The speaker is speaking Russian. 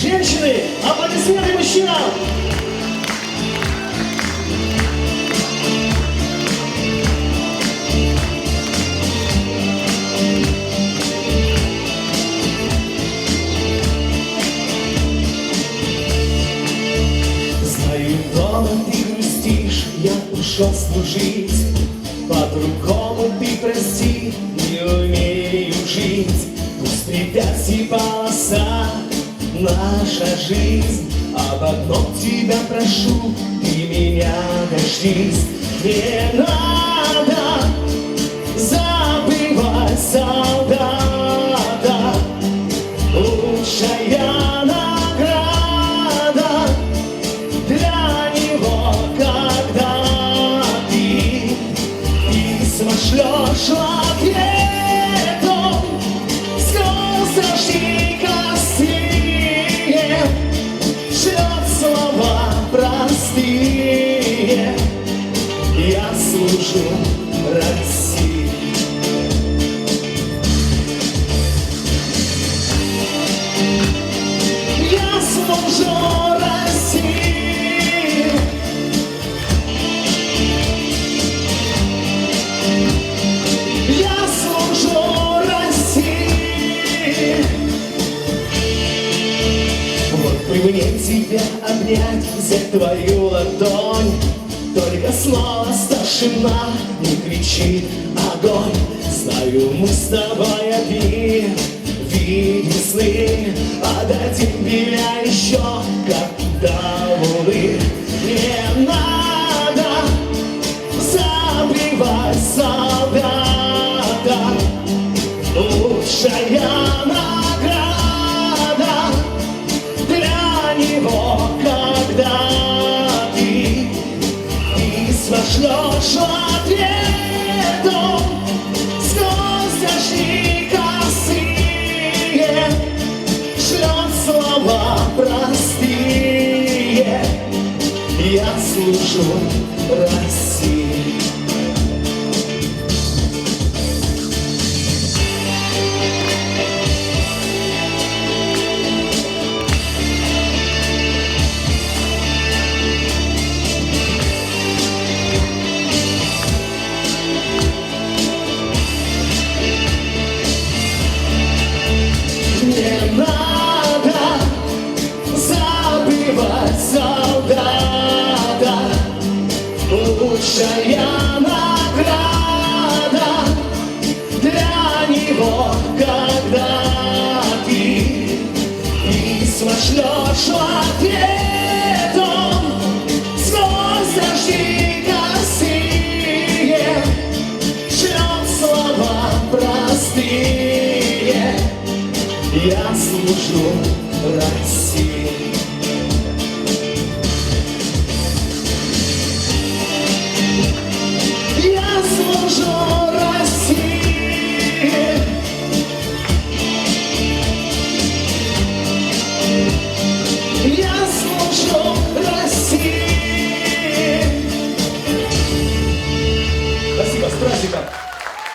Женщины, аплодисменты мужчинам! Знаю, дома ты грустишь, я ушел служить. По-другому ты, прости, не умею жить. Пусть препятствий полоса наша жизнь. Об одном тебя прошу, ты меня дождись. Не надо забывать солдата. Лучшая награда для него, когда ты письма шлешь ответом сквозь дожди косые, шлет слова простые. Я служу России. Я служу России. Я служу России. Вот бы мне тебя обнять, взять твою ладонь. Только снова старшина, не кричит огонь. Знаю, мы с тобой одни, видим сны, отдадим меня еще, как до луны. Не надо забывать солдата. Лучшая награда для него, когда ты письма шлешь ответом сквозь дожди косые, шлет слова простые. Я служу России. Не надо забывать солдата. Лучшая награда для него, когда ты письма шлешь ответом сквозь дожди косые, шлет слова простые. Я служу России.